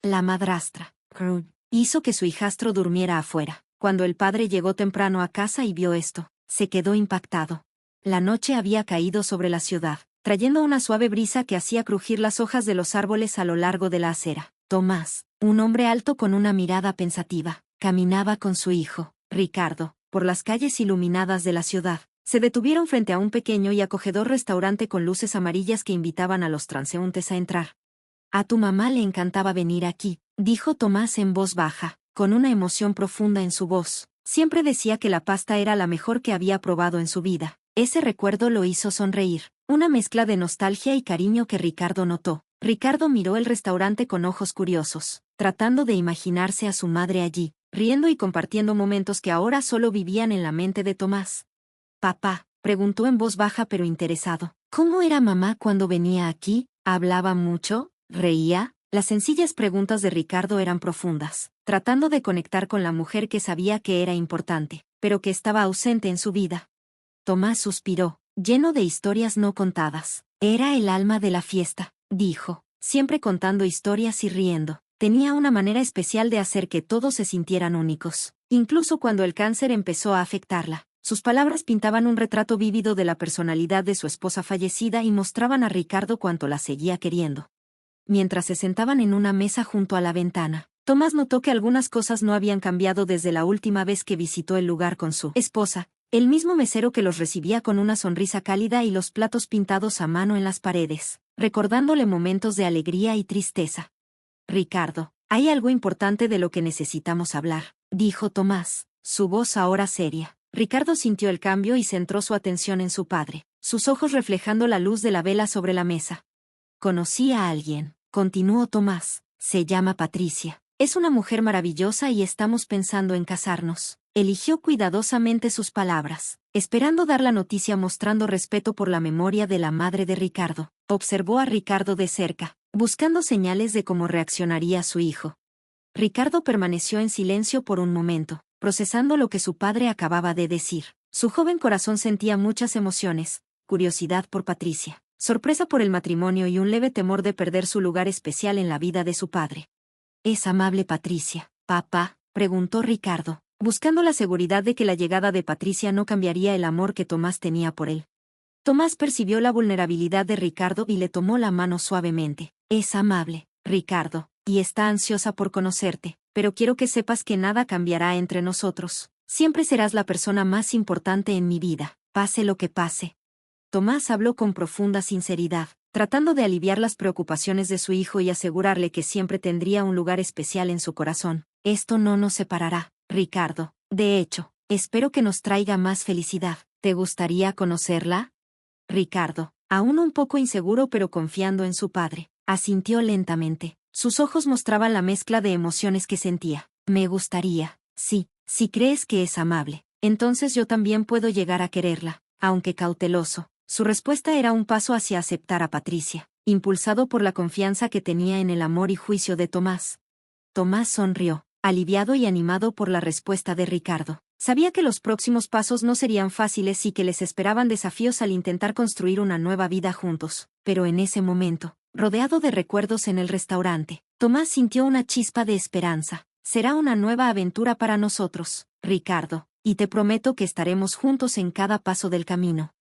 La madrastra, Ruth, hizo que su hijastro durmiera afuera. Cuando el padre llegó temprano a casa y vio esto, se quedó impactado. La noche había caído sobre la ciudad, trayendo una suave brisa que hacía crujir las hojas de los árboles a lo largo de la acera. Tomás, un hombre alto con una mirada pensativa, caminaba con su hijo, Ricardo, por las calles iluminadas de la ciudad. Se detuvieron frente a un pequeño y acogedor restaurante con luces amarillas que invitaban a los transeúntes a entrar. A tu mamá le encantaba venir aquí, dijo Tomás en voz baja, con una emoción profunda en su voz. Siempre decía que la pasta era la mejor que había probado en su vida. Ese recuerdo lo hizo sonreír, una mezcla de nostalgia y cariño que Ricardo notó. Ricardo miró el restaurante con ojos curiosos, tratando de imaginarse a su madre allí, riendo y compartiendo momentos que ahora solo vivían en la mente de Tomás. Papá, preguntó en voz baja pero interesado, ¿cómo era mamá cuando venía aquí? ¿Hablaba mucho? ¿Reía? Las sencillas preguntas de Ricardo eran profundas, tratando de conectar con la mujer que sabía que era importante, pero que estaba ausente en su vida. Tomás suspiró, lleno de historias no contadas. Era el alma de la fiesta, dijo, siempre contando historias y riendo. Tenía una manera especial de hacer que todos se sintieran únicos, incluso cuando el cáncer empezó a afectarla. Sus palabras pintaban un retrato vívido de la personalidad de su esposa fallecida y mostraban a Ricardo cuánto la seguía queriendo. Mientras se sentaban en una mesa junto a la ventana, Tomás notó que algunas cosas no habían cambiado desde la última vez que visitó el lugar con su esposa. El mismo mesero que los recibía con una sonrisa cálida y los platos pintados a mano en las paredes, recordándole momentos de alegría y tristeza. Ricardo, hay algo importante de lo que necesitamos hablar, dijo Tomás, su voz ahora seria. Ricardo sintió el cambio y centró su atención en su padre, sus ojos reflejando la luz de la vela sobre la mesa. Conocí a alguien, continuó Tomás, se llama Patricia. Es una mujer maravillosa y estamos pensando en casarnos. Eligió cuidadosamente sus palabras, esperando dar la noticia mostrando respeto por la memoria de la madre de Ricardo. Observó a Ricardo de cerca, buscando señales de cómo reaccionaría su hijo. Ricardo permaneció en silencio por un momento, procesando lo que su padre acababa de decir. Su joven corazón sentía muchas emociones, curiosidad por Patricia, sorpresa por el matrimonio y un leve temor de perder su lugar especial en la vida de su padre. ¿Es amable Patricia, papá?, preguntó Ricardo, buscando la seguridad de que la llegada de Patricia no cambiaría el amor que Tomás tenía por él. Tomás percibió la vulnerabilidad de Ricardo y le tomó la mano suavemente. Es amable, Ricardo, y está ansiosa por conocerte, pero quiero que sepas que nada cambiará entre nosotros. Siempre serás la persona más importante en mi vida, pase lo que pase. Tomás habló con profunda sinceridad, tratando de aliviar las preocupaciones de su hijo y asegurarle que siempre tendría un lugar especial en su corazón. Esto no nos separará, Ricardo. De hecho, espero que nos traiga más felicidad. ¿Te gustaría conocerla? Ricardo, aún un poco inseguro pero confiando en su padre, asintió lentamente. Sus ojos mostraban la mezcla de emociones que sentía. Me gustaría, sí, si crees que es amable, entonces yo también puedo llegar a quererla, aunque cauteloso. Su respuesta era un paso hacia aceptar a Patricia, impulsado por la confianza que tenía en el amor y juicio de Tomás. Tomás sonrió, aliviado y animado por la respuesta de Ricardo. Sabía que los próximos pasos no serían fáciles y que les esperaban desafíos al intentar construir una nueva vida juntos. Pero en ese momento, rodeado de recuerdos en el restaurante, Tomás sintió una chispa de esperanza. Será una nueva aventura para nosotros, Ricardo, y te prometo que estaremos juntos en cada paso del camino.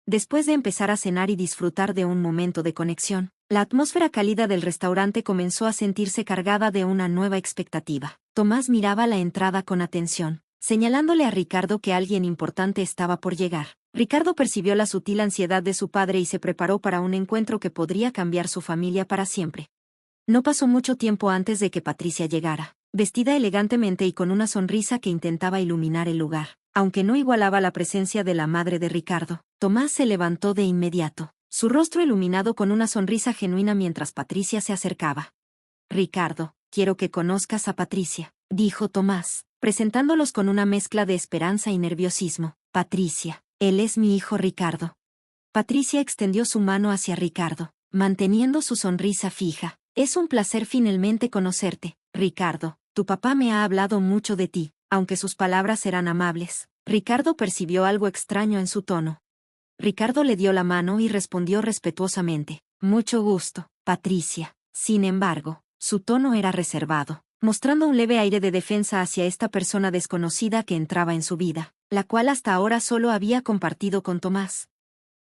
Después de empezar a cenar y disfrutar de un momento de conexión, la atmósfera cálida del restaurante comenzó a sentirse cargada de una nueva expectativa. Tomás miraba la entrada con atención, señalándole a Ricardo que alguien importante estaba por llegar. Ricardo percibió la sutil ansiedad de su padre y se preparó para un encuentro que podría cambiar su familia para siempre. No pasó mucho tiempo antes de que Patricia llegara, vestida elegantemente y con una sonrisa que intentaba iluminar el lugar. Aunque no igualaba la presencia de la madre de Ricardo, Tomás se levantó de inmediato, su rostro iluminado con una sonrisa genuina mientras Patricia se acercaba. Ricardo, quiero que conozcas a Patricia, dijo Tomás, presentándolos con una mezcla de esperanza y nerviosismo. Patricia, él es mi hijo Ricardo. Patricia extendió su mano hacia Ricardo, manteniendo su sonrisa fija. Es un placer finalmente conocerte, Ricardo. Tu papá me ha hablado mucho de ti, aunque sus palabras eran amables. Ricardo percibió algo extraño en su tono. Ricardo le dio la mano y respondió respetuosamente. Mucho gusto, Patricia. Sin embargo, Su tono era reservado, mostrando un leve aire de defensa hacia esta persona desconocida que entraba en su vida, la cual hasta ahora solo había compartido con Tomás.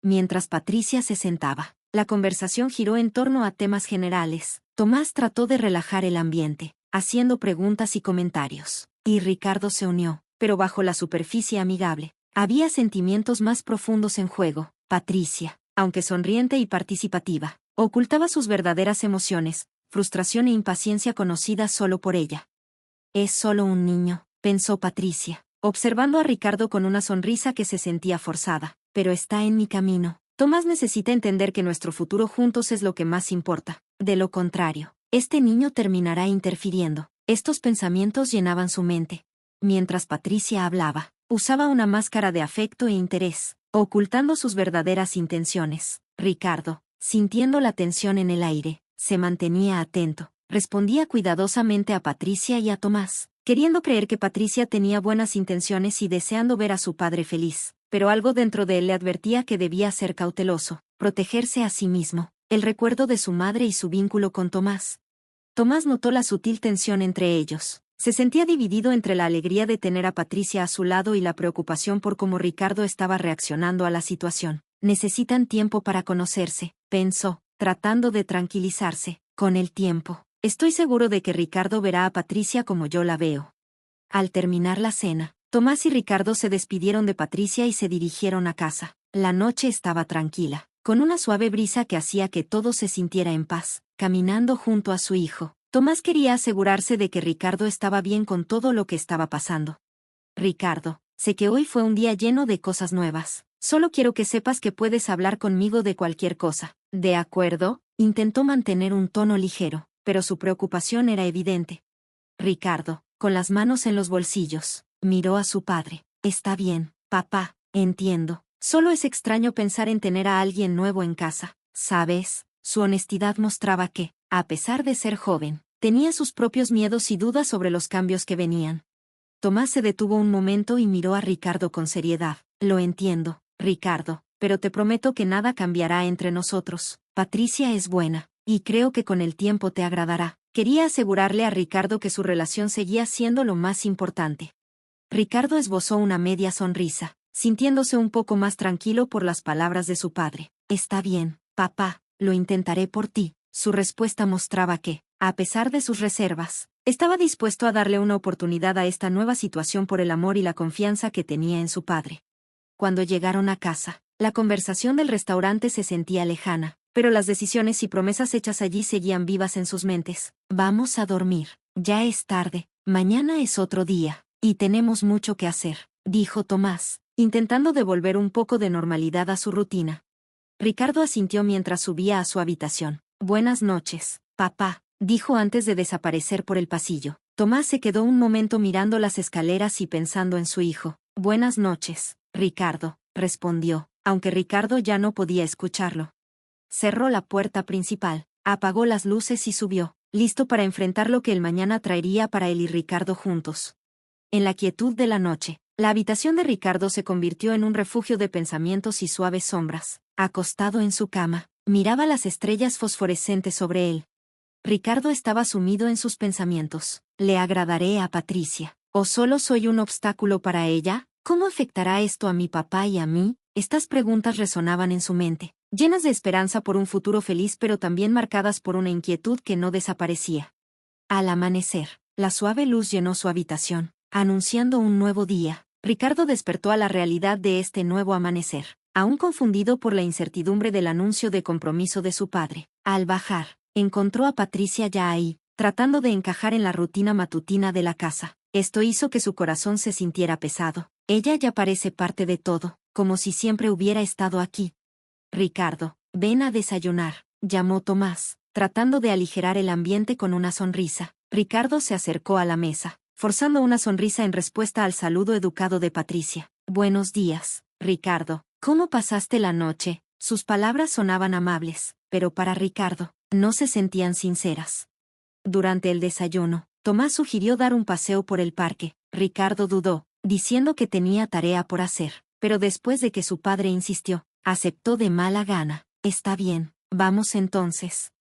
Mientras Patricia se sentaba, la conversación giró en torno a temas generales. Tomás trató de relajar el ambiente, haciendo preguntas y comentarios, y Ricardo se unió, pero bajo la superficie amigable. Había sentimientos más profundos en juego. Patricia, aunque sonriente y participativa, ocultaba sus verdaderas emociones, frustración e impaciencia conocidas solo por ella. Es solo un niño, pensó Patricia, observando a Ricardo con una sonrisa que se sentía forzada, pero está en mi camino. Tomás necesita entender que nuestro futuro juntos es lo que más importa. De lo contrario, este niño terminará interfiriendo. Estos pensamientos llenaban su mente. Mientras Patricia hablaba, usaba una máscara de afecto e interés, ocultando sus verdaderas intenciones. Ricardo, sintiendo la tensión en el aire, se mantenía atento. Respondía cuidadosamente a Patricia y a Tomás, queriendo creer que Patricia tenía buenas intenciones y deseando ver a su padre feliz, pero algo dentro de él le advertía que debía ser cauteloso, protegerse a sí mismo, el recuerdo de su madre y su vínculo con Tomás. Tomás notó la sutil tensión entre ellos. Se sentía dividido entre la alegría de tener a Patricia a su lado y la preocupación por cómo Ricardo estaba reaccionando a la situación. Necesitan tiempo para conocerse, pensó, tratando de tranquilizarse. Con el tiempo, estoy seguro de que Ricardo verá a Patricia como yo la veo. Al terminar la cena, Tomás y Ricardo se despidieron de Patricia y se dirigieron a casa. La noche estaba tranquila, con una suave brisa que hacía que todo se sintiera en paz. Caminando junto a su hijo, Tomás quería asegurarse de que Ricardo estaba bien con todo lo que estaba pasando. Ricardo, sé que hoy fue un día lleno de cosas nuevas. Solo quiero que sepas que puedes hablar conmigo de cualquier cosa. ¿De acuerdo? Intentó mantener un tono ligero, pero su preocupación era evidente. Ricardo, con las manos en los bolsillos, miró a su padre. Está bien, papá, entiendo. Solo es extraño pensar en tener a alguien nuevo en casa. ¿Sabes? Su honestidad mostraba que, a pesar de ser joven, tenía sus propios miedos y dudas sobre los cambios que venían. Tomás se detuvo un momento y miró a Ricardo con seriedad. Lo entiendo, Ricardo, pero te prometo que nada cambiará entre nosotros. Patricia es buena, y creo que con el tiempo te agradará. Quería asegurarle a Ricardo que su relación seguía siendo lo más importante. Ricardo esbozó una media sonrisa, sintiéndose un poco más tranquilo por las palabras de su padre. Está bien, papá, lo intentaré por ti. Su respuesta mostraba que, a pesar de sus reservas, estaba dispuesto a darle una oportunidad a esta nueva situación por el amor y la confianza que tenía en su padre. Cuando llegaron a casa, la conversación del restaurante se sentía lejana, pero las decisiones y promesas hechas allí seguían vivas en sus mentes. Vamos a dormir, ya es tarde, mañana es otro día, y tenemos mucho que hacer, dijo Tomás, intentando devolver un poco de normalidad a su rutina. Ricardo asintió mientras subía a su habitación. Buenas noches, papá, dijo antes de desaparecer por el pasillo. Tomás se quedó un momento mirando las escaleras y pensando en su hijo. Buenas noches, Ricardo, respondió, aunque Ricardo ya no podía escucharlo. Cerró la puerta principal, apagó las luces y subió, listo para enfrentar lo que el mañana traería para él y Ricardo juntos. En la quietud de la noche, la habitación de Ricardo se convirtió en un refugio de pensamientos y suaves sombras. Acostado en su cama, miraba las estrellas fosforescentes sobre él. Ricardo estaba sumido en sus pensamientos. ¿Le agradaré a Patricia? ¿O solo soy un obstáculo para ella? ¿Cómo afectará esto a mi papá y a mí? Estas preguntas resonaban en su mente, llenas de esperanza por un futuro feliz pero también marcadas por una inquietud que no desaparecía. Al amanecer, la suave luz llenó su habitación, anunciando un nuevo día. Ricardo despertó a la realidad de este nuevo amanecer, aún confundido por la incertidumbre del anuncio de compromiso de su padre. Al bajar, encontró a Patricia ya ahí, tratando de encajar en la rutina matutina de la casa. Esto hizo que su corazón se sintiera pesado. Ella ya parece parte de todo, como si siempre hubiera estado aquí. Ricardo, ven a desayunar, llamó Tomás, tratando de aligerar el ambiente con una sonrisa. Ricardo se acercó a la mesa, forzando una sonrisa en respuesta al saludo educado de Patricia. Buenos días, Ricardo. ¿Cómo pasaste la noche? Sus palabras sonaban amables, pero para Ricardo, no se sentían sinceras. Durante el desayuno, Tomás sugirió dar un paseo por el parque. Ricardo dudó, diciendo que tenía tarea por hacer, pero después de que su padre insistió, aceptó de mala gana. Está bien, vamos entonces.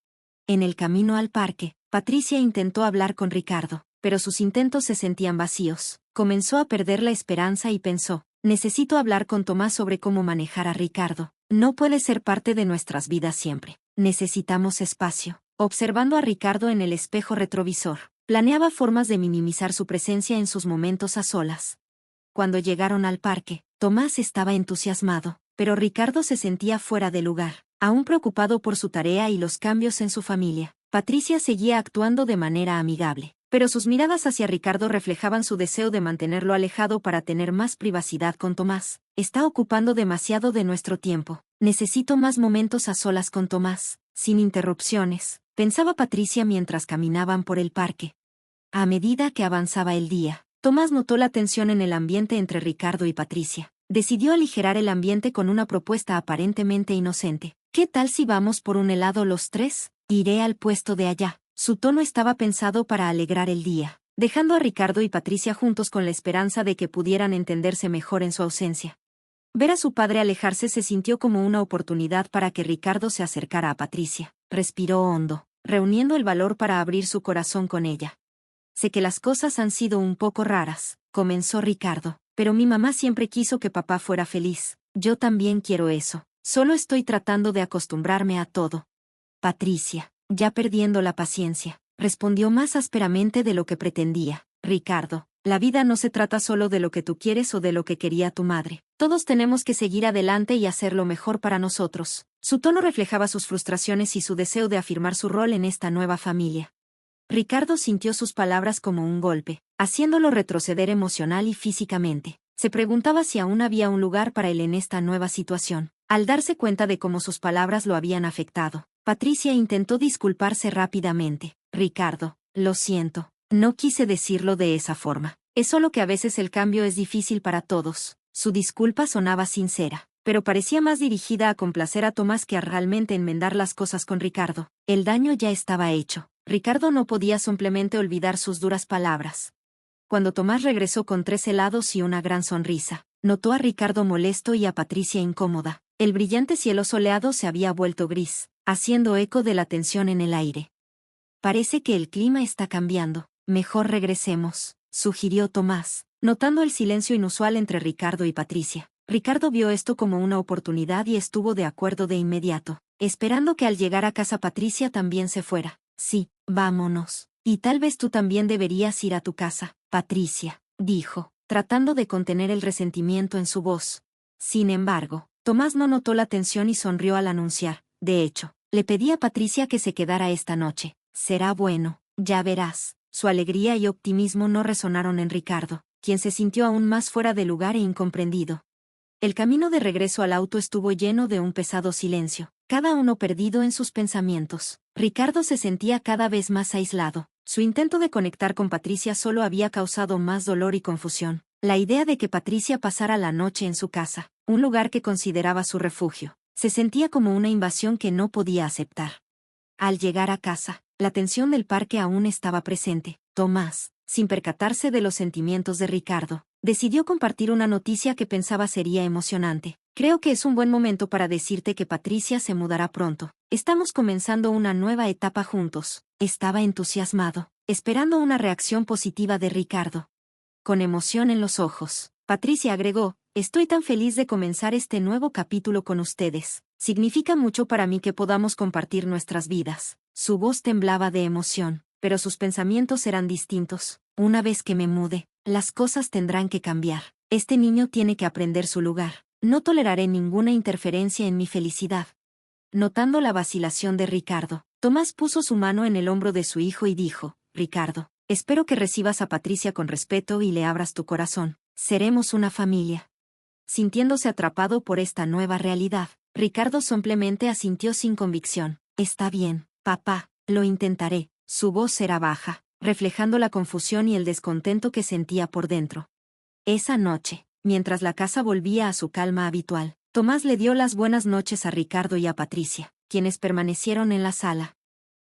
En el camino al parque, Patricia intentó hablar con Ricardo, pero sus intentos se sentían vacíos. Comenzó a perder la esperanza y pensó, necesito hablar con Tomás sobre cómo manejar a Ricardo. No puede ser parte de nuestras vidas siempre. Necesitamos espacio. Observando a Ricardo en el espejo retrovisor, planeaba formas de minimizar su presencia en sus momentos a solas. Cuando llegaron al parque, Tomás estaba entusiasmado, pero Ricardo se sentía fuera de lugar, aún preocupado por su tarea y los cambios en su familia. Patricia seguía actuando de manera amigable, pero sus miradas hacia Ricardo reflejaban su deseo de mantenerlo alejado para tener más privacidad con Tomás. Está ocupando demasiado de nuestro tiempo. Necesito más momentos a solas con Tomás, sin interrupciones, pensaba Patricia mientras caminaban por el parque. A medida que avanzaba el día, Tomás notó la tensión en el ambiente entre Ricardo y Patricia. Decidió aligerar el ambiente con una propuesta aparentemente inocente. ¿Qué tal si vamos por un helado los tres? Iré al puesto de allá. Su tono estaba pensado para alegrar el día, dejando a Ricardo y Patricia juntos con la esperanza de que pudieran entenderse mejor en su ausencia. Ver a su padre alejarse se sintió como una oportunidad para que Ricardo se acercara a Patricia. Respiró hondo, reuniendo el valor para abrir su corazón con ella. Sé que las cosas han sido un poco raras, comenzó Ricardo, pero mi mamá siempre quiso que papá fuera feliz. Yo también quiero eso. Solo estoy tratando de acostumbrarme a todo. Patricia, ya perdiendo la paciencia, respondió más ásperamente de lo que pretendía. Ricardo, la vida no se trata solo de lo que tú quieres o de lo que quería tu madre. Todos tenemos que seguir adelante y hacer lo mejor para nosotros. Su tono reflejaba sus frustraciones y su deseo de afirmar su rol en esta nueva familia. Ricardo sintió sus palabras como un golpe, haciéndolo retroceder emocional y físicamente. Se preguntaba si aún había un lugar para él en esta nueva situación. Al darse cuenta de cómo sus palabras lo habían afectado, Patricia intentó disculparse rápidamente. Ricardo, lo siento, no quise decirlo de esa forma. Es solo que a veces el cambio es difícil para todos. Su disculpa sonaba sincera, pero parecía más dirigida a complacer a Tomás que a realmente enmendar las cosas con Ricardo. El daño ya estaba hecho. Ricardo no podía simplemente olvidar sus duras palabras. Cuando Tomás regresó con 3 helados y una gran sonrisa, notó a Ricardo molesto y a Patricia incómoda. El brillante cielo soleado se había vuelto gris, haciendo eco de la tensión en el aire. Parece que el clima está cambiando. Mejor regresemos, sugirió Tomás, notando el silencio inusual entre Ricardo y Patricia. Ricardo vio esto como una oportunidad y estuvo de acuerdo de inmediato, esperando que al llegar a casa Patricia también se fuera. Sí, vámonos. Y tal vez tú también deberías ir a tu casa, Patricia, dijo, tratando de contener el resentimiento en su voz. Sin embargo, Tomás no notó la tensión y sonrió al anunciar. De hecho, le pedí a Patricia que se quedara esta noche. Será bueno, ya verás. Su alegría y optimismo no resonaron en Ricardo, quien se sintió aún más fuera de lugar e incomprendido. El camino de regreso al auto estuvo lleno de un pesado silencio, cada uno perdido en sus pensamientos. Ricardo se sentía cada vez más aislado. Su intento de conectar con Patricia solo había causado más dolor y confusión. La idea de que Patricia pasara la noche en su casa, un lugar que consideraba su refugio, se sentía como una invasión que no podía aceptar. Al llegar a casa, la tensión del parque aún estaba presente. Tomás, sin percatarse de los sentimientos de Ricardo, decidió compartir una noticia que pensaba sería emocionante. Creo que es un buen momento para decirte que Patricia se mudará pronto. Estamos comenzando una nueva etapa juntos. Estaba entusiasmado, esperando una reacción positiva de Ricardo. Con emoción en los ojos, Patricia agregó, estoy tan feliz de comenzar este nuevo capítulo con ustedes. Significa mucho para mí que podamos compartir nuestras vidas. Su voz temblaba de emoción, pero sus pensamientos eran distintos. Una vez que me mude, las cosas tendrán que cambiar. Este niño tiene que aprender su lugar. No toleraré ninguna interferencia en mi felicidad. Notando la vacilación de Ricardo, Tomás puso su mano en el hombro de su hijo y dijo, Ricardo, espero que recibas a Patricia con respeto y le abras tu corazón. Seremos una familia. Sintiéndose atrapado por esta nueva realidad, Ricardo simplemente asintió sin convicción. Está bien, papá, lo intentaré. Su voz era baja, reflejando la confusión y el descontento que sentía por dentro. Esa noche, mientras la casa volvía a su calma habitual, Tomás le dio las buenas noches a Ricardo y a Patricia, quienes permanecieron en la sala.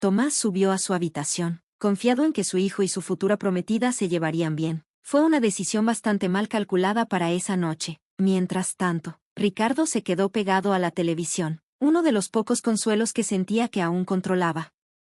Tomás subió a su habitación, confiado en que su hijo y su futura prometida se llevarían bien. Fue una decisión bastante mal calculada para esa noche. Mientras tanto, Ricardo se quedó pegado a la televisión, uno de los pocos consuelos que sentía que aún controlaba.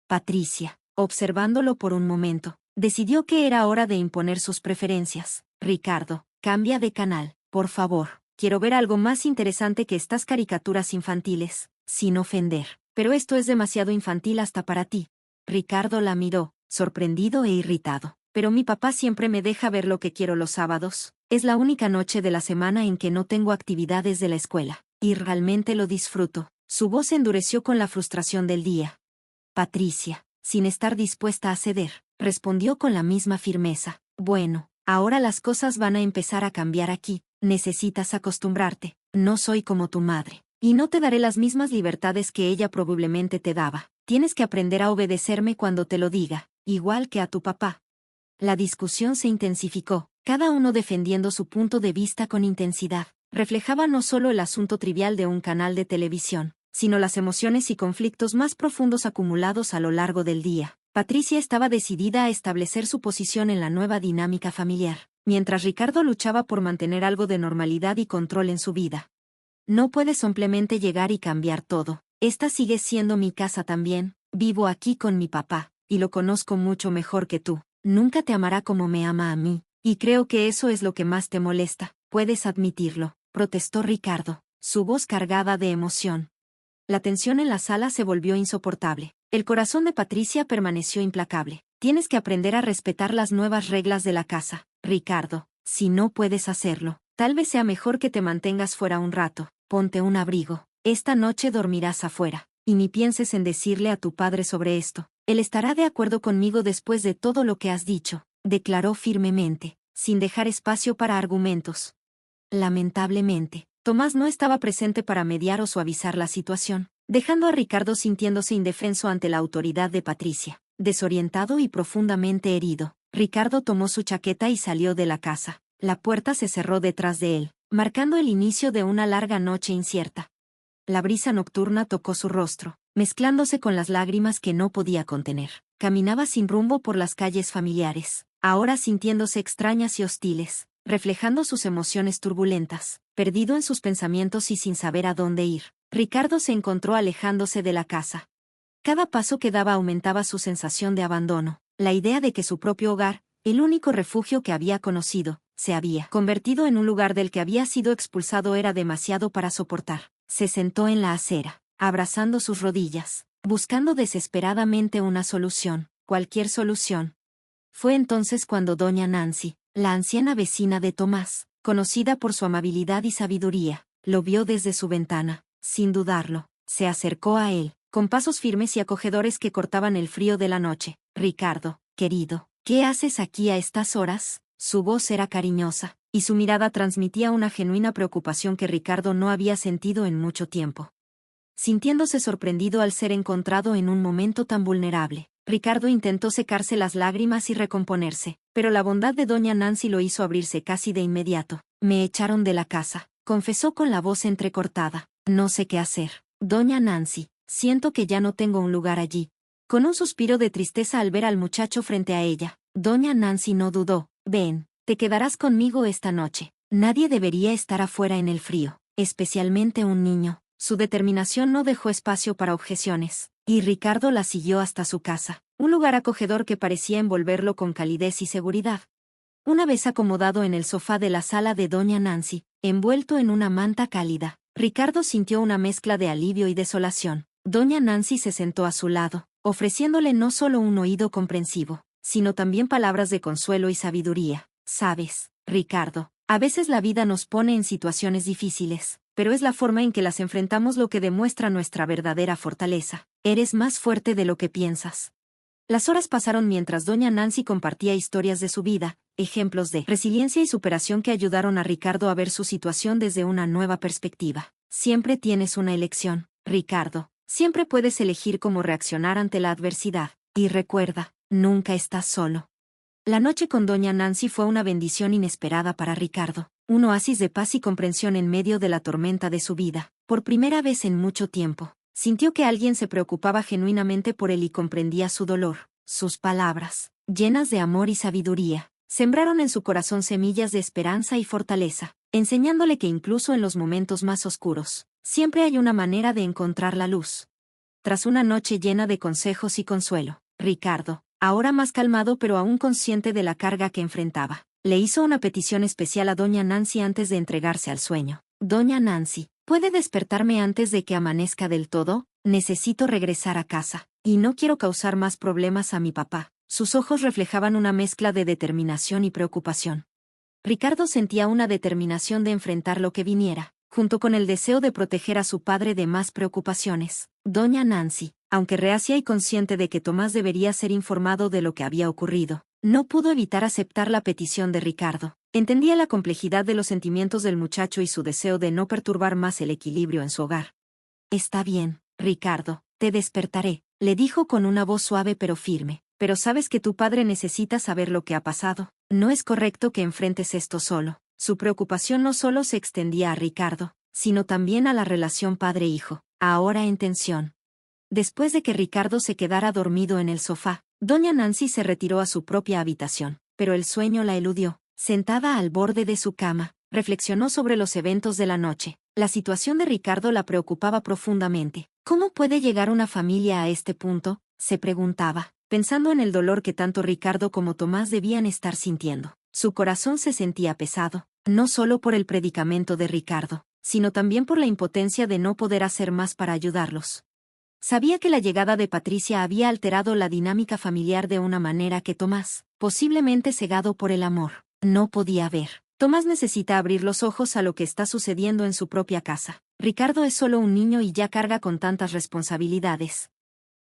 Patricia, observándolo por un momento, decidió que era hora de imponer sus preferencias. Ricardo, cambia de canal, por favor. Quiero ver algo más interesante que estas caricaturas infantiles, sin ofender. Pero esto es demasiado infantil hasta para ti. Ricardo la miró, sorprendido e irritado. Pero mi papá siempre me deja ver lo que quiero los sábados. Es la única noche de la semana en que no tengo actividades de la escuela. Y realmente lo disfruto. Su voz se endureció con la frustración del día. Patricia, sin estar dispuesta a ceder, respondió con la misma firmeza. Bueno, ahora las cosas van a empezar a cambiar aquí. Necesitas acostumbrarte. No soy como tu madre. Y no te daré las mismas libertades que ella probablemente te daba. Tienes que aprender a obedecerme cuando te lo diga, igual que a tu papá. La discusión se intensificó, cada uno defendiendo su punto de vista con intensidad. Reflejaba no solo el asunto trivial de un canal de televisión, sino las emociones y conflictos más profundos acumulados a lo largo del día. Patricia estaba decidida a establecer su posición en la nueva dinámica familiar, mientras Ricardo luchaba por mantener algo de normalidad y control en su vida. No puedes simplemente llegar y cambiar todo. Esta sigue siendo mi casa también. Vivo aquí con mi papá, y lo conozco mucho mejor que tú. Nunca te amará como me ama a mí, y creo que eso es lo que más te molesta. Puedes admitirlo, protestó Ricardo, su voz cargada de emoción. La tensión en la sala se volvió insoportable. El corazón de Patricia permaneció implacable. Tienes que aprender a respetar las nuevas reglas de la casa, Ricardo. Si no puedes hacerlo, tal vez sea mejor que te mantengas fuera un rato. Ponte un abrigo. Esta noche dormirás afuera. Y ni pienses en decirle a tu padre sobre esto. Él estará de acuerdo conmigo después de todo lo que has dicho, declaró firmemente, sin dejar espacio para argumentos. Lamentablemente, Tomás no estaba presente para mediar o suavizar la situación, dejando a Ricardo sintiéndose indefenso ante la autoridad de Patricia. Desorientado y profundamente herido, Ricardo tomó su chaqueta y salió de la casa. La puerta se cerró detrás de él, marcando el inicio de una larga noche incierta. La brisa nocturna tocó su rostro, mezclándose con las lágrimas que no podía contener. Caminaba sin rumbo por las calles familiares, ahora sintiéndose extrañas y hostiles, reflejando sus emociones turbulentas. Perdido en sus pensamientos y sin saber a dónde ir, Ricardo se encontró alejándose de la casa. Cada paso que daba aumentaba su sensación de abandono. La idea de que su propio hogar, el único refugio que había conocido, se había convertido en un lugar del que había sido expulsado era demasiado para soportar. Se sentó en la acera, abrazando sus rodillas, buscando desesperadamente una solución, cualquier solución. Fue entonces cuando doña Nancy, la anciana vecina de Tomás, conocida por su amabilidad y sabiduría, lo vio desde su ventana. Sin dudarlo, se acercó a él, con pasos firmes y acogedores que cortaban el frío de la noche. Ricardo, querido, ¿qué haces aquí a estas horas? Su voz era cariñosa, y su mirada transmitía una genuina preocupación que Ricardo no había sentido en mucho tiempo. Sintiéndose sorprendido al ser encontrado en un momento tan vulnerable, Ricardo intentó secarse las lágrimas y recomponerse, pero la bondad de doña Nancy lo hizo abrirse casi de inmediato. Me echaron de la casa, confesó con la voz entrecortada. No sé qué hacer. Doña Nancy, siento que ya no tengo un lugar allí. Con un suspiro de tristeza al ver al muchacho frente a ella, doña Nancy no dudó. Ven, te quedarás conmigo esta noche. Nadie debería estar afuera en el frío, especialmente un niño. Su determinación no dejó espacio para objeciones, y Ricardo la siguió hasta su casa, un lugar acogedor que parecía envolverlo con calidez y seguridad. Una vez acomodado en el sofá de la sala de doña Nancy, envuelto en una manta cálida, Ricardo sintió una mezcla de alivio y desolación. Doña Nancy se sentó a su lado, ofreciéndole no solo un oído comprensivo, sino también palabras de consuelo y sabiduría. Sabes, Ricardo, a veces la vida nos pone en situaciones difíciles, pero es la forma en que las enfrentamos lo que demuestra nuestra verdadera fortaleza. Eres más fuerte de lo que piensas. Las horas pasaron mientras doña Nancy compartía historias de su vida, ejemplos de resiliencia y superación que ayudaron a Ricardo a ver su situación desde una nueva perspectiva. Siempre tienes una elección, Ricardo. Siempre puedes elegir cómo reaccionar ante la adversidad. Y recuerda, nunca estás solo. La noche con doña Nancy fue una bendición inesperada para Ricardo, un oasis de paz y comprensión en medio de la tormenta de su vida. Por primera vez en mucho tiempo, sintió que alguien se preocupaba genuinamente por él y comprendía su dolor. Sus palabras, llenas de amor y sabiduría, sembraron en su corazón semillas de esperanza y fortaleza, enseñándole que incluso en los momentos más oscuros, siempre hay una manera de encontrar la luz. tras una noche llena de consejos y consuelo. Ricardo, ahora más calmado pero aún consciente de la carga que enfrentaba, le hizo una petición especial a doña Nancy antes de entregarse al sueño. Doña Nancy, ¿puede despertarme antes de que amanezca del todo? Necesito regresar a casa, y no quiero causar más problemas a mi papá. Sus ojos reflejaban una mezcla de determinación y preocupación. Ricardo sentía una determinación de enfrentar lo que viniera, junto con el deseo de proteger a su padre de más preocupaciones. Doña Nancy, aunque reacia y consciente de que Tomás debería ser informado de lo que había ocurrido, no pudo evitar aceptar la petición de Ricardo. Entendía la complejidad de los sentimientos del muchacho y su deseo de no perturbar más el equilibrio en su hogar. Está bien, Ricardo, te despertaré, le dijo con una voz suave pero firme. Pero sabes que tu padre necesita saber lo que ha pasado. No es correcto que enfrentes esto solo. Su preocupación no solo se extendía a Ricardo, sino también a la relación padre-hijo, ahora en tensión. Después de que Ricardo se quedara dormido en el sofá, doña Nancy se retiró a su propia habitación, pero el sueño la eludió. Sentada al borde de su cama, reflexionó sobre los eventos de la noche. La situación de Ricardo la preocupaba profundamente. ¿Cómo puede llegar una familia a este punto?, se preguntaba, pensando en el dolor que tanto Ricardo como Tomás debían estar sintiendo. Su corazón se sentía pesado, no solo por el predicamento de Ricardo, sino también por la impotencia de no poder hacer más para ayudarlos. Sabía que la llegada de Patricia había alterado la dinámica familiar de una manera que Tomás, posiblemente cegado por el amor, no podía ver. Tomás necesita abrir los ojos a lo que está sucediendo en su propia casa. Ricardo es solo un niño y ya carga con tantas responsabilidades.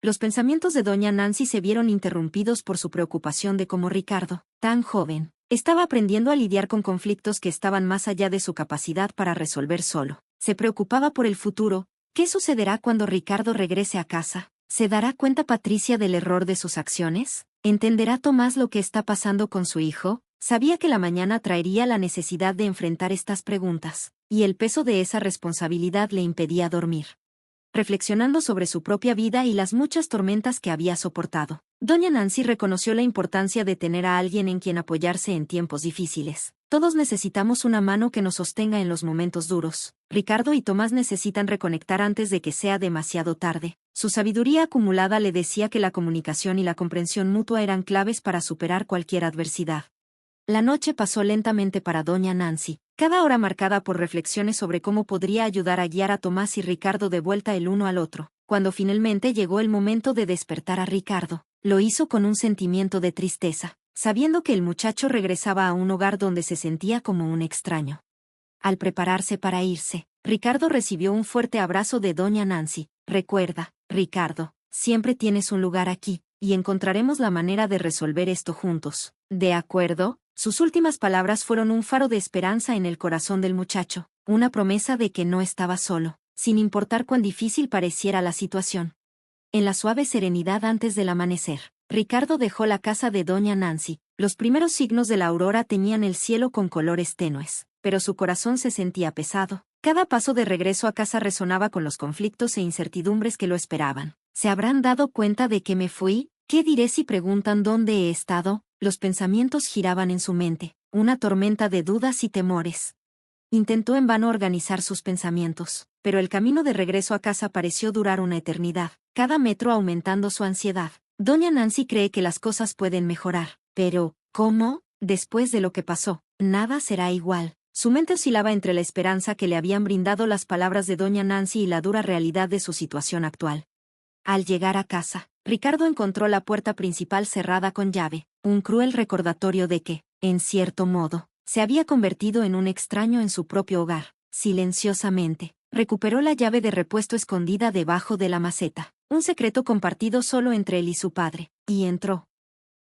Los pensamientos de doña Nancy se vieron interrumpidos por su preocupación de cómo Ricardo, tan joven, estaba aprendiendo a lidiar con conflictos que estaban más allá de su capacidad para resolver solo. Se preocupaba por el futuro. ¿Qué sucederá cuando Ricardo regrese a casa? ¿Se dará cuenta Patricia del error de sus acciones? ¿Entenderá Tomás lo que está pasando con su hijo? Sabía que la mañana traería la necesidad de enfrentar estas preguntas, y el peso de esa responsabilidad le impedía dormir. Reflexionando sobre su propia vida y las muchas tormentas que había soportado, doña Nancy reconoció la importancia de tener a alguien en quien apoyarse en tiempos difíciles. Todos necesitamos una mano que nos sostenga en los momentos duros. Ricardo y Tomás necesitan reconectar antes de que sea demasiado tarde. Su sabiduría acumulada le decía que la comunicación y la comprensión mutua eran claves para superar cualquier adversidad. La noche pasó lentamente para doña Nancy, cada hora marcada por reflexiones sobre cómo podría ayudar a guiar a Tomás y Ricardo de vuelta el uno al otro. Cuando finalmente llegó el momento de despertar a Ricardo, lo hizo con un sentimiento de tristeza, sabiendo que el muchacho regresaba a un hogar donde se sentía como un extraño. Al prepararse para irse, Ricardo recibió un fuerte abrazo de doña Nancy. Recuerda, Ricardo, siempre tienes un lugar aquí, y encontraremos la manera de resolver esto juntos. ¿De acuerdo? Sus últimas palabras fueron un faro de esperanza en el corazón del muchacho, una promesa de que no estaba solo, sin importar cuán difícil pareciera la situación. En la suave serenidad antes del amanecer, Ricardo dejó la casa de doña Nancy. Los primeros signos de la aurora teñían el cielo con colores tenues, pero su corazón se sentía pesado. Cada paso de regreso a casa resonaba con los conflictos e incertidumbres que lo esperaban. ¿Se habrán dado cuenta de que me fui? ¿Qué diré si preguntan dónde he estado? Los pensamientos giraban en su mente, una tormenta de dudas y temores. Intentó en vano organizar sus pensamientos, pero el camino de regreso a casa pareció durar una eternidad, cada metro aumentando su ansiedad. Doña Nancy cree que las cosas pueden mejorar, pero, ¿cómo? Después de lo que pasó, nada será igual. Su mente oscilaba entre la esperanza que le habían brindado las palabras de doña Nancy y la dura realidad de su situación actual. Al llegar a casa, Ricardo encontró la puerta principal cerrada con llave, un cruel recordatorio de que, en cierto modo, se había convertido en un extraño en su propio hogar. Silenciosamente, recuperó la llave de repuesto escondida debajo de la maceta, un secreto compartido solo entre él y su padre, y entró.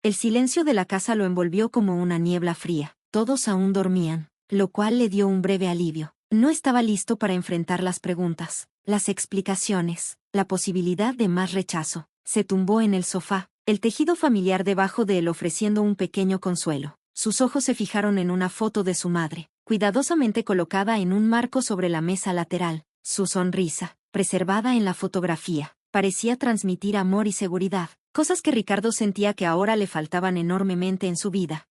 El silencio de la casa lo envolvió como una niebla fría. Todos aún dormían, lo cual le dio un breve alivio. No estaba listo para enfrentar las preguntas, las explicaciones, la posibilidad de más rechazo. Se tumbó en el sofá, el tejido familiar debajo de él ofreciendo un pequeño consuelo. Sus ojos se fijaron en una foto de su madre, cuidadosamente colocada en un marco sobre la mesa lateral. Su sonrisa, preservada en la fotografía, parecía transmitir amor y seguridad, cosas que Ricardo sentía que ahora le faltaban enormemente en su vida.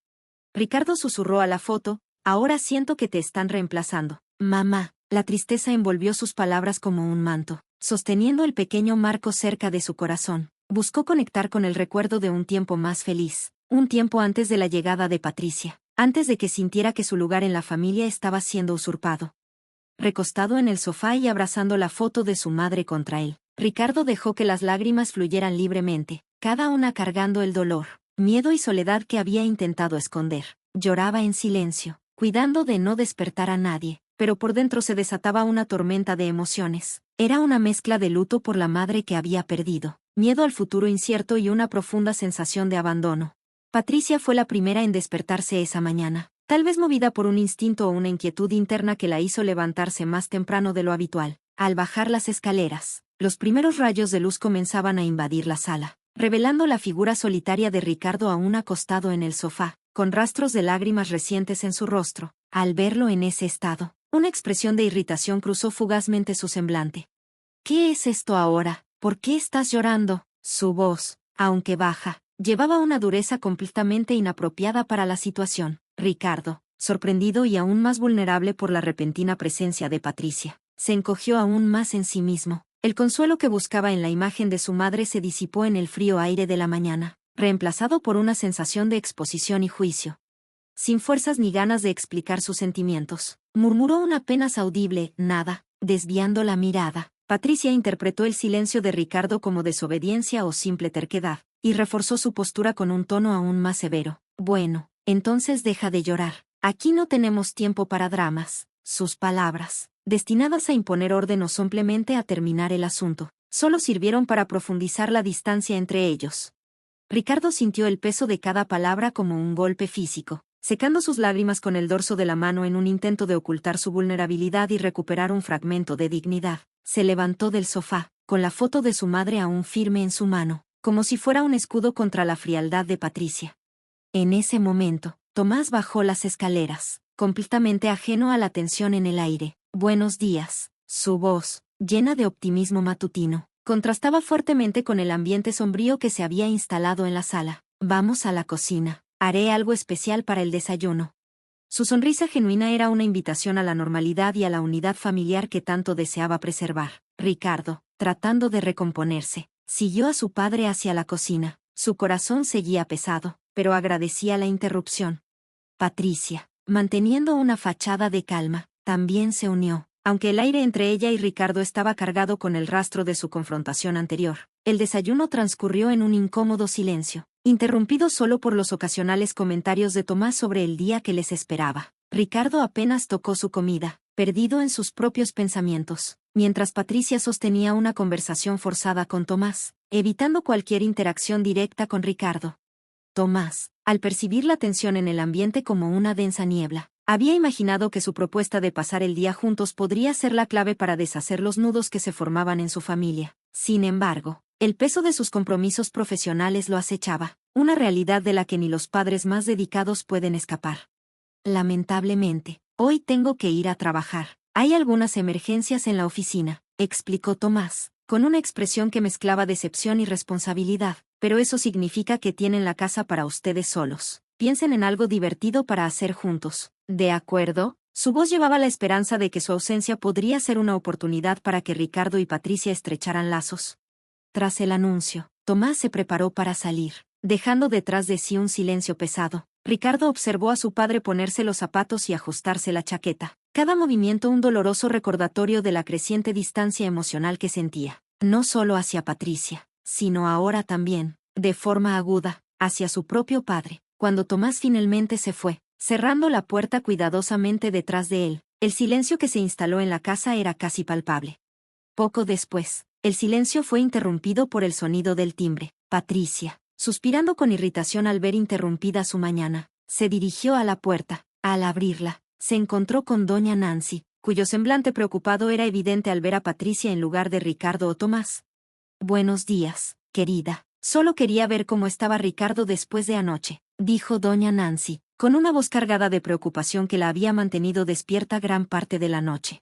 Ricardo susurró a la foto: ahora siento que te están reemplazando, mamá. La tristeza envolvió sus palabras como un manto, sosteniendo el pequeño Marco cerca de su corazón. Buscó conectar con el recuerdo de un tiempo más feliz, un tiempo antes de la llegada de Patricia, antes de que sintiera que su lugar en la familia estaba siendo usurpado. Recostado en el sofá y abrazando la foto de su madre contra él, Ricardo dejó que las lágrimas fluyeran libremente, cada una cargando el dolor, miedo y soledad que había intentado esconder. Lloraba en silencio, cuidando de no despertar a nadie, pero por dentro se desataba una tormenta de emociones. Era una mezcla de luto por la madre que había perdido, miedo al futuro incierto y una profunda sensación de abandono. Patricia fue la primera en despertarse esa mañana, tal vez movida por un instinto o una inquietud interna que la hizo levantarse más temprano de lo habitual. Al bajar las escaleras, los primeros rayos de luz comenzaban a invadir la sala, revelando la figura solitaria de Ricardo aún acostado en el sofá, con rastros de lágrimas recientes en su rostro. Al verlo en ese estado, una expresión de irritación cruzó fugazmente su semblante. ¿Qué es esto ahora? ¿Por qué estás llorando? Su voz, aunque baja, llevaba una dureza completamente inapropiada para la situación. Ricardo, sorprendido y aún más vulnerable por la repentina presencia de Patricia, se encogió aún más en sí mismo. El consuelo que buscaba en la imagen de su madre se disipó en el frío aire de la mañana, reemplazado por una sensación de exposición y juicio. Sin fuerzas ni ganas de explicar sus sentimientos, murmuró un apenas audible nada, desviando la mirada. Patricia interpretó el silencio de Ricardo como desobediencia o simple terquedad, y reforzó su postura con un tono aún más severo. Bueno, entonces deja de llorar. Aquí no tenemos tiempo para dramas. Sus palabras, destinadas a imponer orden o simplemente a terminar el asunto, solo sirvieron para profundizar la distancia entre ellos. Ricardo sintió el peso de cada palabra como un golpe físico, secando sus lágrimas con el dorso de la mano en un intento de ocultar su vulnerabilidad y recuperar un fragmento de dignidad. Se levantó del sofá, con la foto de su madre aún firme en su mano, como si fuera un escudo contra la frialdad de Patricia. En ese momento, Tomás bajó las escaleras, completamente ajeno a la tensión en el aire. Buenos días. Su voz, llena de optimismo matutino, contrastaba fuertemente con el ambiente sombrío que se había instalado en la sala. Vamos a la cocina. Haré algo especial para el desayuno. Su sonrisa genuina era una invitación a la normalidad y a la unidad familiar que tanto deseaba preservar. Ricardo, tratando de recomponerse, siguió a su padre hacia la cocina. Su corazón seguía pesado, pero agradecía la interrupción. Patricia, manteniendo una fachada de calma, también se unió, aunque el aire entre ella y Ricardo estaba cargado con el rastro de su confrontación anterior. El desayuno transcurrió en un incómodo silencio, interrumpido solo por los ocasionales comentarios de Tomás sobre el día que les esperaba. Ricardo apenas tocó su comida, perdido en sus propios pensamientos, mientras Patricia sostenía una conversación forzada con Tomás, evitando cualquier interacción directa con Ricardo. Tomás, al percibir la tensión en el ambiente como una densa niebla, había imaginado que su propuesta de pasar el día juntos podría ser la clave para deshacer los nudos que se formaban en su familia. Sin embargo, el peso de sus compromisos profesionales lo acechaba, una realidad de la que ni los padres más dedicados pueden escapar. Lamentablemente, hoy tengo que ir a trabajar. Hay algunas emergencias en la oficina, explicó Tomás, con una expresión que mezclaba decepción y responsabilidad. Pero eso significa que tienen la casa para ustedes solos. Piensen en algo divertido para hacer juntos. ¿De acuerdo? Su voz llevaba la esperanza de que su ausencia podría ser una oportunidad para que Ricardo y Patricia estrecharan lazos. Tras el anuncio, Tomás se preparó para salir, dejando detrás de sí un silencio pesado. Ricardo observó a su padre ponerse los zapatos y ajustarse la chaqueta. Cada movimiento un doloroso recordatorio de la creciente distancia emocional que sentía, no solo hacia Patricia, sino ahora también, de forma aguda, hacia su propio padre. Cuando Tomás finalmente se fue, cerrando la puerta cuidadosamente detrás de él, el silencio que se instaló en la casa era casi palpable. Poco después, el silencio fue interrumpido por el sonido del timbre. Patricia, suspirando con irritación al ver interrumpida su mañana, se dirigió a la puerta. Al abrirla, se encontró con doña Nancy, cuyo semblante preocupado era evidente al ver a Patricia en lugar de Ricardo o Tomás. Buenos días, querida. Solo quería ver cómo estaba Ricardo después de anoche, dijo doña Nancy, con una voz cargada de preocupación que la había mantenido despierta gran parte de la noche.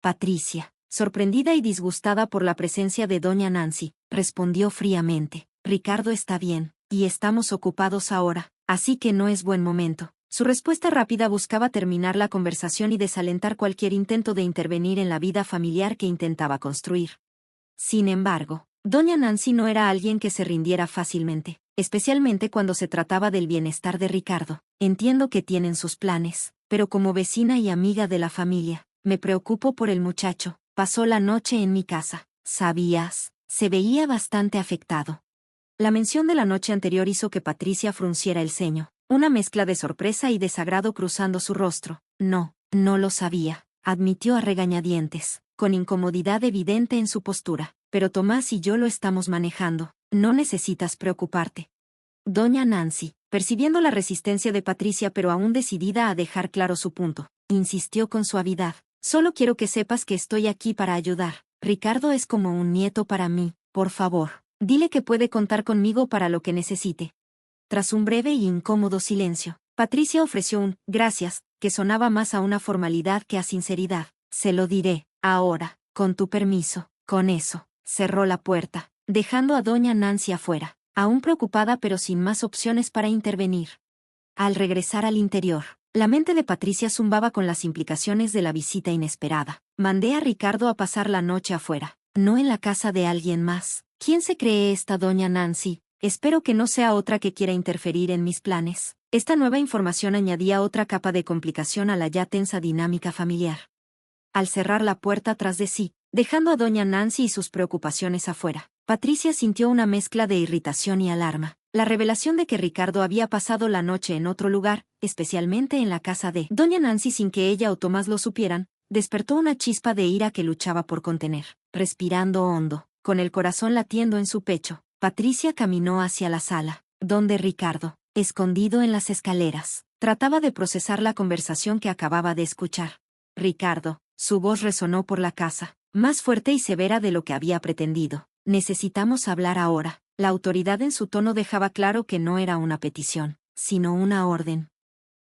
Patricia, sorprendida y disgustada por la presencia de doña Nancy, respondió fríamente: Ricardo está bien, y estamos ocupados ahora, así que no es buen momento. Su respuesta rápida buscaba terminar la conversación y desalentar cualquier intento de intervenir en la vida familiar que intentaba construir. Sin embargo, doña Nancy no era alguien que se rindiera fácilmente, especialmente cuando se trataba del bienestar de Ricardo. Entiendo que tienen sus planes, pero como vecina y amiga de la familia, me preocupo por el muchacho. Pasó la noche en mi casa. ¿Sabías? Se veía bastante afectado. La mención de la noche anterior hizo que Patricia frunciera el ceño, una mezcla de sorpresa y desagrado cruzando su rostro. No, no lo sabía, admitió a regañadientes, con incomodidad evidente en su postura. Pero Tomás y yo lo estamos manejando, no necesitas preocuparte. Doña Nancy, percibiendo la resistencia de Patricia pero aún decidida a dejar claro su punto, insistió con suavidad. Solo quiero que sepas que estoy aquí para ayudar. Ricardo es como un nieto para mí, por favor. Dile que puede contar conmigo para lo que necesite. Tras un breve y incómodo silencio, Patricia ofreció un «gracias», que sonaba más a una formalidad que a sinceridad. Se lo diré, ahora, con tu permiso. Con eso, cerró la puerta, dejando a doña Nancy afuera, aún preocupada pero sin más opciones para intervenir. Al regresar al interior, la mente de Patricia zumbaba con las implicaciones de la visita inesperada. Mandé a Ricardo a pasar la noche afuera, no en la casa de alguien más. ¿Quién se cree esta doña Nancy? Espero que no sea otra que quiera interferir en mis planes. Esta nueva información añadía otra capa de complicación a la ya tensa dinámica familiar. Al cerrar la puerta tras de sí, dejando a doña Nancy y sus preocupaciones afuera, Patricia sintió una mezcla de irritación y alarma. La revelación de que Ricardo había pasado la noche en otro lugar, especialmente en la casa de doña Nancy sin que ella o Tomás lo supieran, despertó una chispa de ira que luchaba por contener. Respirando hondo, con el corazón latiendo en su pecho, Patricia caminó hacia la sala, donde Ricardo, escondido en las escaleras, trataba de procesar la conversación que acababa de escuchar. Ricardo, su voz resonó por la casa, más fuerte y severa de lo que había pretendido. Necesitamos hablar ahora. La autoridad en su tono dejaba claro que no era una petición, sino una orden.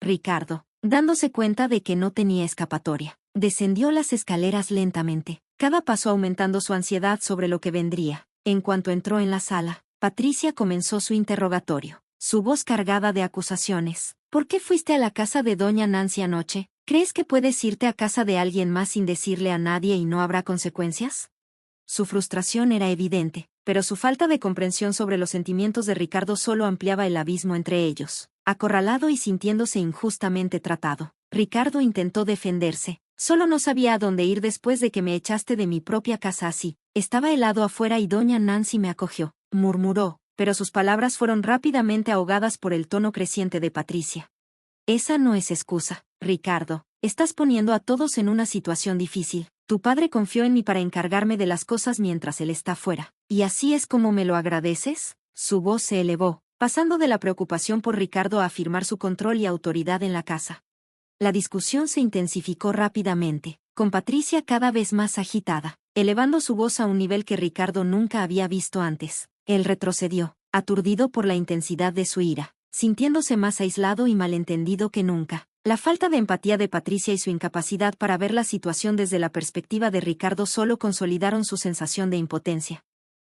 Ricardo, dándose cuenta de que no tenía escapatoria, descendió las escaleras lentamente, cada paso aumentando su ansiedad sobre lo que vendría. En cuanto entró en la sala, Patricia comenzó su interrogatorio, su voz cargada de acusaciones. ¿Por qué fuiste a la casa de doña Nancy anoche? ¿Crees que puedes irte a casa de alguien más sin decirle a nadie y no habrá consecuencias? Su frustración era evidente, pero su falta de comprensión sobre los sentimientos de Ricardo solo ampliaba el abismo entre ellos. Acorralado y sintiéndose injustamente tratado, Ricardo intentó defenderse. Solo no sabía a dónde ir después de que me echaste de mi propia casa así. Estaba helado afuera y doña Nancy me acogió, murmuró, pero sus palabras fueron rápidamente ahogadas por el tono creciente de Patricia. Esa no es excusa, Ricardo. Estás poniendo a todos en una situación difícil. Tu padre confió en mí para encargarme de las cosas mientras él está fuera. ¿Y así es como me lo agradeces? Su voz se elevó, pasando de la preocupación por Ricardo a afirmar su control y autoridad en la casa. La discusión se intensificó rápidamente, con Patricia cada vez más agitada, elevando su voz a un nivel que Ricardo nunca había visto antes. Él retrocedió, aturdido por la intensidad de su ira, sintiéndose más aislado y malentendido que nunca. La falta de empatía de Patricia y su incapacidad para ver la situación desde la perspectiva de Ricardo solo consolidaron su sensación de impotencia.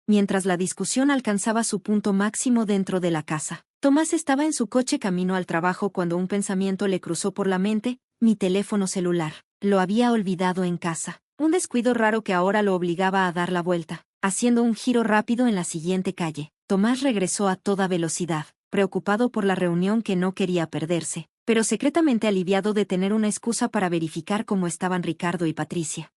Mientras la discusión alcanzaba su punto máximo dentro de la casa, Tomás estaba en su coche camino al trabajo cuando un pensamiento le cruzó por la mente: mi teléfono celular. Lo había olvidado en casa. Un descuido raro que ahora lo obligaba a dar la vuelta. Haciendo un giro rápido en la siguiente calle, Tomás regresó a toda velocidad, preocupado por la reunión que no quería perderse, pero secretamente aliviado de tener una excusa para verificar cómo estaban Ricardo y Patricia.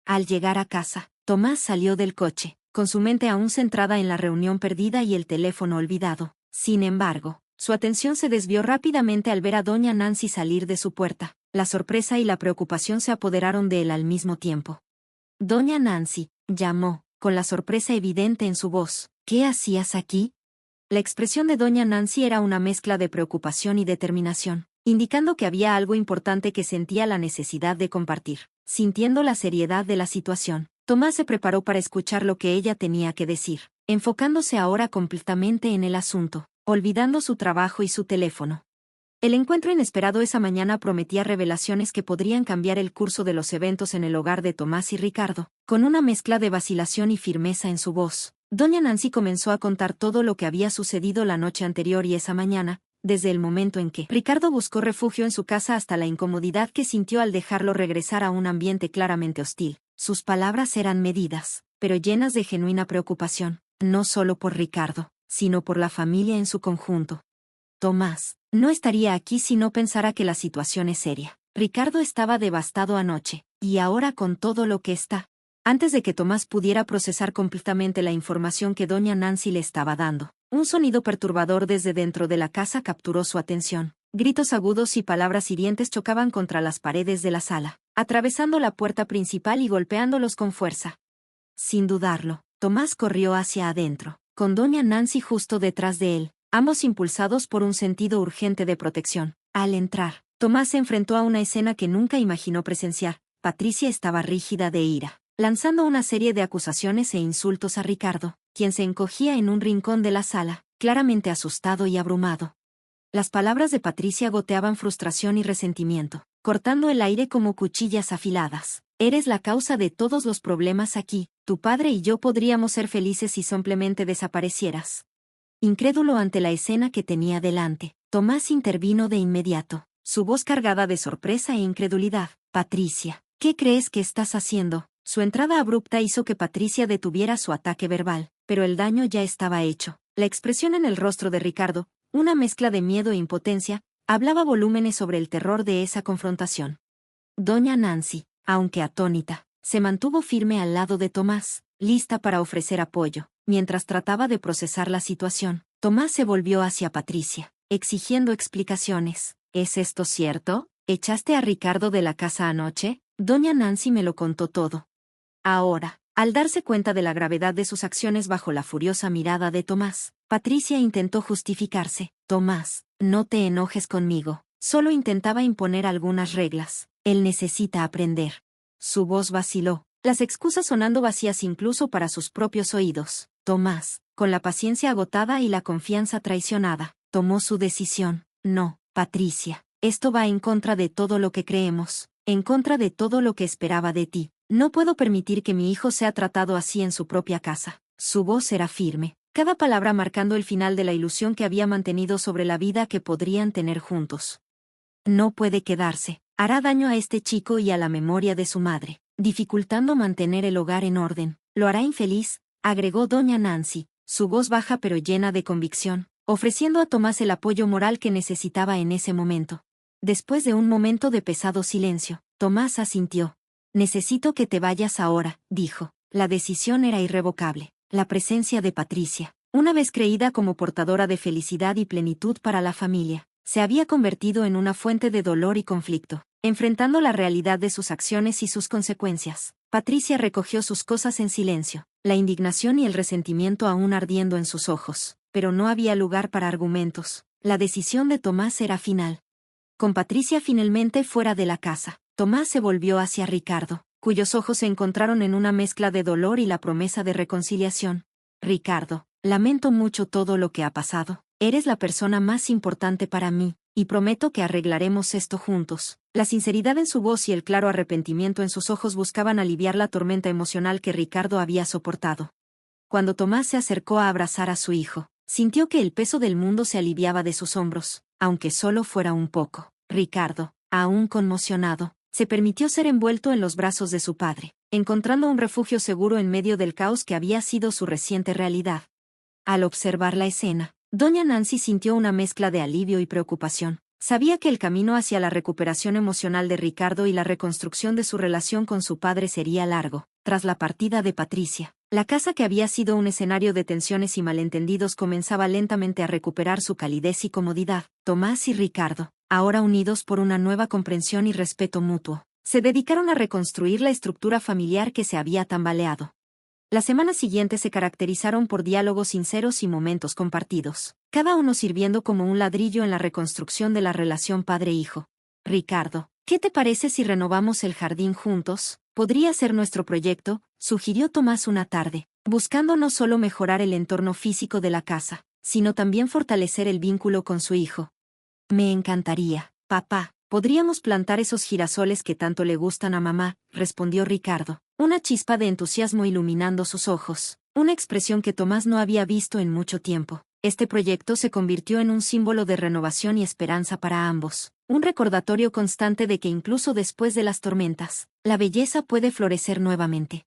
Al llegar a casa, Tomás salió del coche, con su mente aún centrada en la reunión perdida y el teléfono olvidado. Sin embargo, su atención se desvió rápidamente al ver a doña Nancy salir de su puerta. La sorpresa y la preocupación se apoderaron de él al mismo tiempo. Doña Nancy, llamó, con la sorpresa evidente en su voz. ¿Qué hacías aquí? La expresión de doña Nancy era una mezcla de preocupación y determinación, indicando que había algo importante que sentía la necesidad de compartir. Sintiendo la seriedad de la situación, Tomás se preparó para escuchar lo que ella tenía que decir, enfocándose ahora completamente en el asunto, olvidando su trabajo y su teléfono. El encuentro inesperado esa mañana prometía revelaciones que podrían cambiar el curso de los eventos en el hogar de Tomás y Ricardo. Con una mezcla de vacilación y firmeza en su voz, doña Nancy comenzó a contar todo lo que había sucedido la noche anterior y esa mañana, desde el momento en que Ricardo buscó refugio en su casa hasta la incomodidad que sintió al dejarlo regresar a un ambiente claramente hostil. Sus palabras eran medidas, pero llenas de genuina preocupación, no solo por Ricardo, sino por la familia en su conjunto. Tomás no estaría aquí si no pensara que la situación es seria. Ricardo estaba devastado anoche, y ahora con todo lo que está. Antes de que Tomás pudiera procesar completamente la información que doña Nancy le estaba dando, un sonido perturbador desde dentro de la casa capturó su atención. Gritos agudos y palabras hirientes chocaban contra las paredes de la sala, atravesando la puerta principal y golpeándolos con fuerza. Sin dudarlo, Tomás corrió hacia adentro, con doña Nancy justo detrás de él, ambos impulsados por un sentido urgente de protección. Al entrar, Tomás se enfrentó a una escena que nunca imaginó presenciar. Patricia estaba rígida de ira, lanzando una serie de acusaciones e insultos a Ricardo, quien se encogía en un rincón de la sala, claramente asustado y abrumado. Las palabras de Patricia goteaban frustración y resentimiento, cortando el aire como cuchillas afiladas. Eres la causa de todos los problemas aquí, tu padre y yo podríamos ser felices si simplemente desaparecieras. Incrédulo ante la escena que tenía delante, Tomás intervino de inmediato, su voz cargada de sorpresa e incredulidad. Patricia, ¿qué crees que estás haciendo? Su entrada abrupta hizo que Patricia detuviera su ataque verbal, pero el daño ya estaba hecho. La expresión en el rostro de Ricardo, una mezcla de miedo e impotencia, hablaba volúmenes sobre el terror de esa confrontación. Doña Nancy, aunque atónita, se mantuvo firme al lado de Tomás, lista para ofrecer apoyo. Mientras trataba de procesar la situación, Tomás se volvió hacia Patricia, exigiendo explicaciones. ¿Es esto cierto? ¿Echaste a Ricardo de la casa anoche? Doña Nancy me lo contó todo. Ahora, al darse cuenta de la gravedad de sus acciones bajo la furiosa mirada de Tomás, Patricia intentó justificarse. Tomás, no te enojes conmigo, solo intentaba imponer algunas reglas. Él necesita aprender. Su voz vaciló, las excusas sonando vacías incluso para sus propios oídos. Tomás, con la paciencia agotada y la confianza traicionada, tomó su decisión. No, Patricia, esto va en contra de todo lo que creemos, en contra de todo lo que esperaba de ti. No puedo permitir que mi hijo sea tratado así en su propia casa. Su voz era firme, cada palabra marcando el final de la ilusión que había mantenido sobre la vida que podrían tener juntos. No puede quedarse, hará daño a este chico y a la memoria de su madre, dificultando mantener el hogar en orden. Lo hará infeliz, agregó doña Nancy, su voz baja pero llena de convicción, ofreciendo a Tomás el apoyo moral que necesitaba en ese momento. Después de un momento de pesado silencio, Tomás asintió. Necesito que te vayas ahora, dijo. La decisión era irrevocable. La presencia de Patricia, una vez creída como portadora de felicidad y plenitud para la familia, se había convertido en una fuente de dolor y conflicto. Enfrentando la realidad de sus acciones y sus consecuencias, Patricia recogió sus cosas en silencio, la indignación y el resentimiento aún ardiendo en sus ojos, pero no había lugar para argumentos. La decisión de Tomás era final. Con Patricia finalmente fuera de la casa, Tomás se volvió hacia Ricardo, cuyos ojos se encontraron en una mezcla de dolor y la promesa de reconciliación. Ricardo, lamento mucho todo lo que ha pasado. Eres la persona más importante para mí, y prometo que arreglaremos esto juntos. La sinceridad en su voz y el claro arrepentimiento en sus ojos buscaban aliviar la tormenta emocional que Ricardo había soportado. Cuando Tomás se acercó a abrazar a su hijo, sintió que el peso del mundo se aliviaba de sus hombros, aunque solo fuera un poco. Ricardo, aún conmocionado, se permitió ser envuelto en los brazos de su padre, encontrando un refugio seguro en medio del caos que había sido su reciente realidad. Al observar la escena, doña Nancy sintió una mezcla de alivio y preocupación. Sabía que el camino hacia la recuperación emocional de Ricardo y la reconstrucción de su relación con su padre sería largo. Tras la partida de Patricia, la casa que había sido un escenario de tensiones y malentendidos comenzaba lentamente a recuperar su calidez y comodidad. Tomás y Ricardo, ahora unidos por una nueva comprensión y respeto mutuo, se dedicaron a reconstruir la estructura familiar que se había tambaleado. Las semanas siguientes se caracterizaron por diálogos sinceros y momentos compartidos, cada uno sirviendo como un ladrillo en la reconstrucción de la relación padre-hijo. Ricardo, ¿qué te parece si renovamos el jardín juntos? Podría ser nuestro proyecto, sugirió Tomás una tarde, buscando no solo mejorar el entorno físico de la casa, sino también fortalecer el vínculo con su hijo. Me encantaría, papá. Podríamos plantar esos girasoles que tanto le gustan a mamá, respondió Ricardo, una chispa de entusiasmo iluminando sus ojos, una expresión que Tomás no había visto en mucho tiempo. Este proyecto se convirtió en un símbolo de renovación y esperanza para ambos, un recordatorio constante de que incluso después de las tormentas, la belleza puede florecer nuevamente.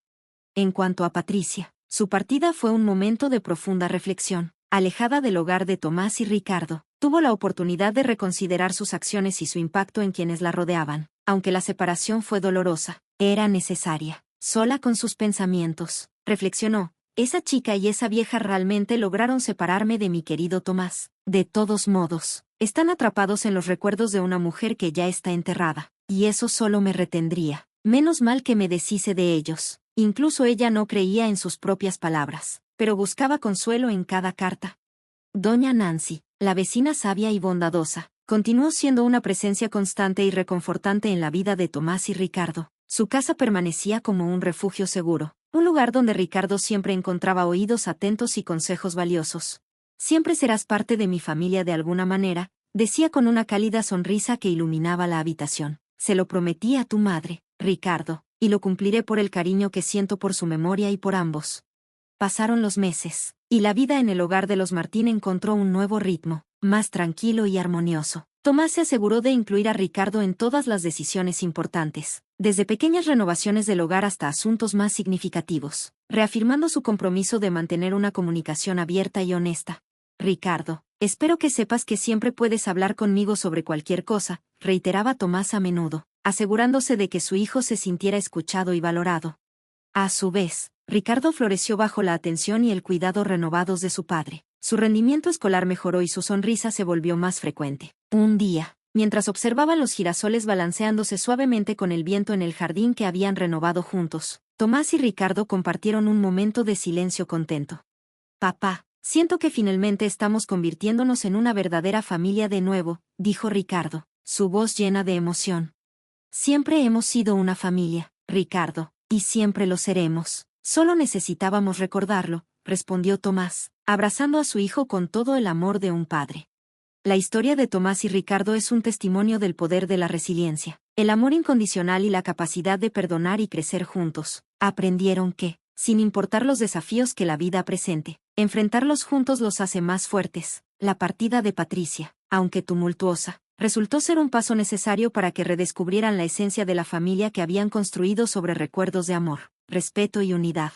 En cuanto a Patricia, su partida fue un momento de profunda reflexión. Alejada del hogar de Tomás y Ricardo, tuvo la oportunidad de reconsiderar sus acciones y su impacto en quienes la rodeaban. Aunque la separación fue dolorosa, era necesaria. Sola con sus pensamientos, reflexionó, esa chica y esa vieja realmente lograron separarme de mi querido Tomás. De todos modos, están atrapados en los recuerdos de una mujer que ya está enterrada, y eso solo me retendría. Menos mal que me deshice de ellos. Incluso ella no creía en sus propias palabras, pero buscaba consuelo en cada carta. Doña Nancy, la vecina sabia y bondadosa, continuó siendo una presencia constante y reconfortante en la vida de Tomás y Ricardo. Su casa permanecía como un refugio seguro, un lugar donde Ricardo siempre encontraba oídos atentos y consejos valiosos. Siempre serás parte de mi familia de alguna manera, decía con una cálida sonrisa que iluminaba la habitación. Se lo prometí a tu madre, Ricardo, y lo cumpliré por el cariño que siento por su memoria y por ambos. Pasaron los meses, y la vida en el hogar de los Martín encontró un nuevo ritmo, más tranquilo y armonioso. Tomás se aseguró de incluir a Ricardo en todas las decisiones importantes, desde pequeñas renovaciones del hogar hasta asuntos más significativos, reafirmando su compromiso de mantener una comunicación abierta y honesta. Ricardo, espero que sepas que siempre puedes hablar conmigo sobre cualquier cosa, reiteraba Tomás a menudo, asegurándose de que su hijo se sintiera escuchado y valorado. A su vez, Ricardo floreció bajo la atención y el cuidado renovados de su padre. Su rendimiento escolar mejoró y su sonrisa se volvió más frecuente. Un día, mientras observaba los girasoles balanceándose suavemente con el viento en el jardín que habían renovado juntos, Tomás y Ricardo compartieron un momento de silencio contento. Papá, siento que finalmente estamos convirtiéndonos en una verdadera familia de nuevo, dijo Ricardo, su voz llena de emoción. Siempre hemos sido una familia, Ricardo, y siempre lo seremos. Solo necesitábamos recordarlo, respondió Tomás, abrazando a su hijo con todo el amor de un padre. La historia de Tomás y Ricardo es un testimonio del poder de la resiliencia, el amor incondicional y la capacidad de perdonar y crecer juntos. Aprendieron que, sin importar los desafíos que la vida presente, enfrentarlos juntos los hace más fuertes. La partida de Patricia, aunque tumultuosa, resultó ser un paso necesario para que redescubrieran la esencia de la familia que habían construido sobre recuerdos de amor, respeto y unidad.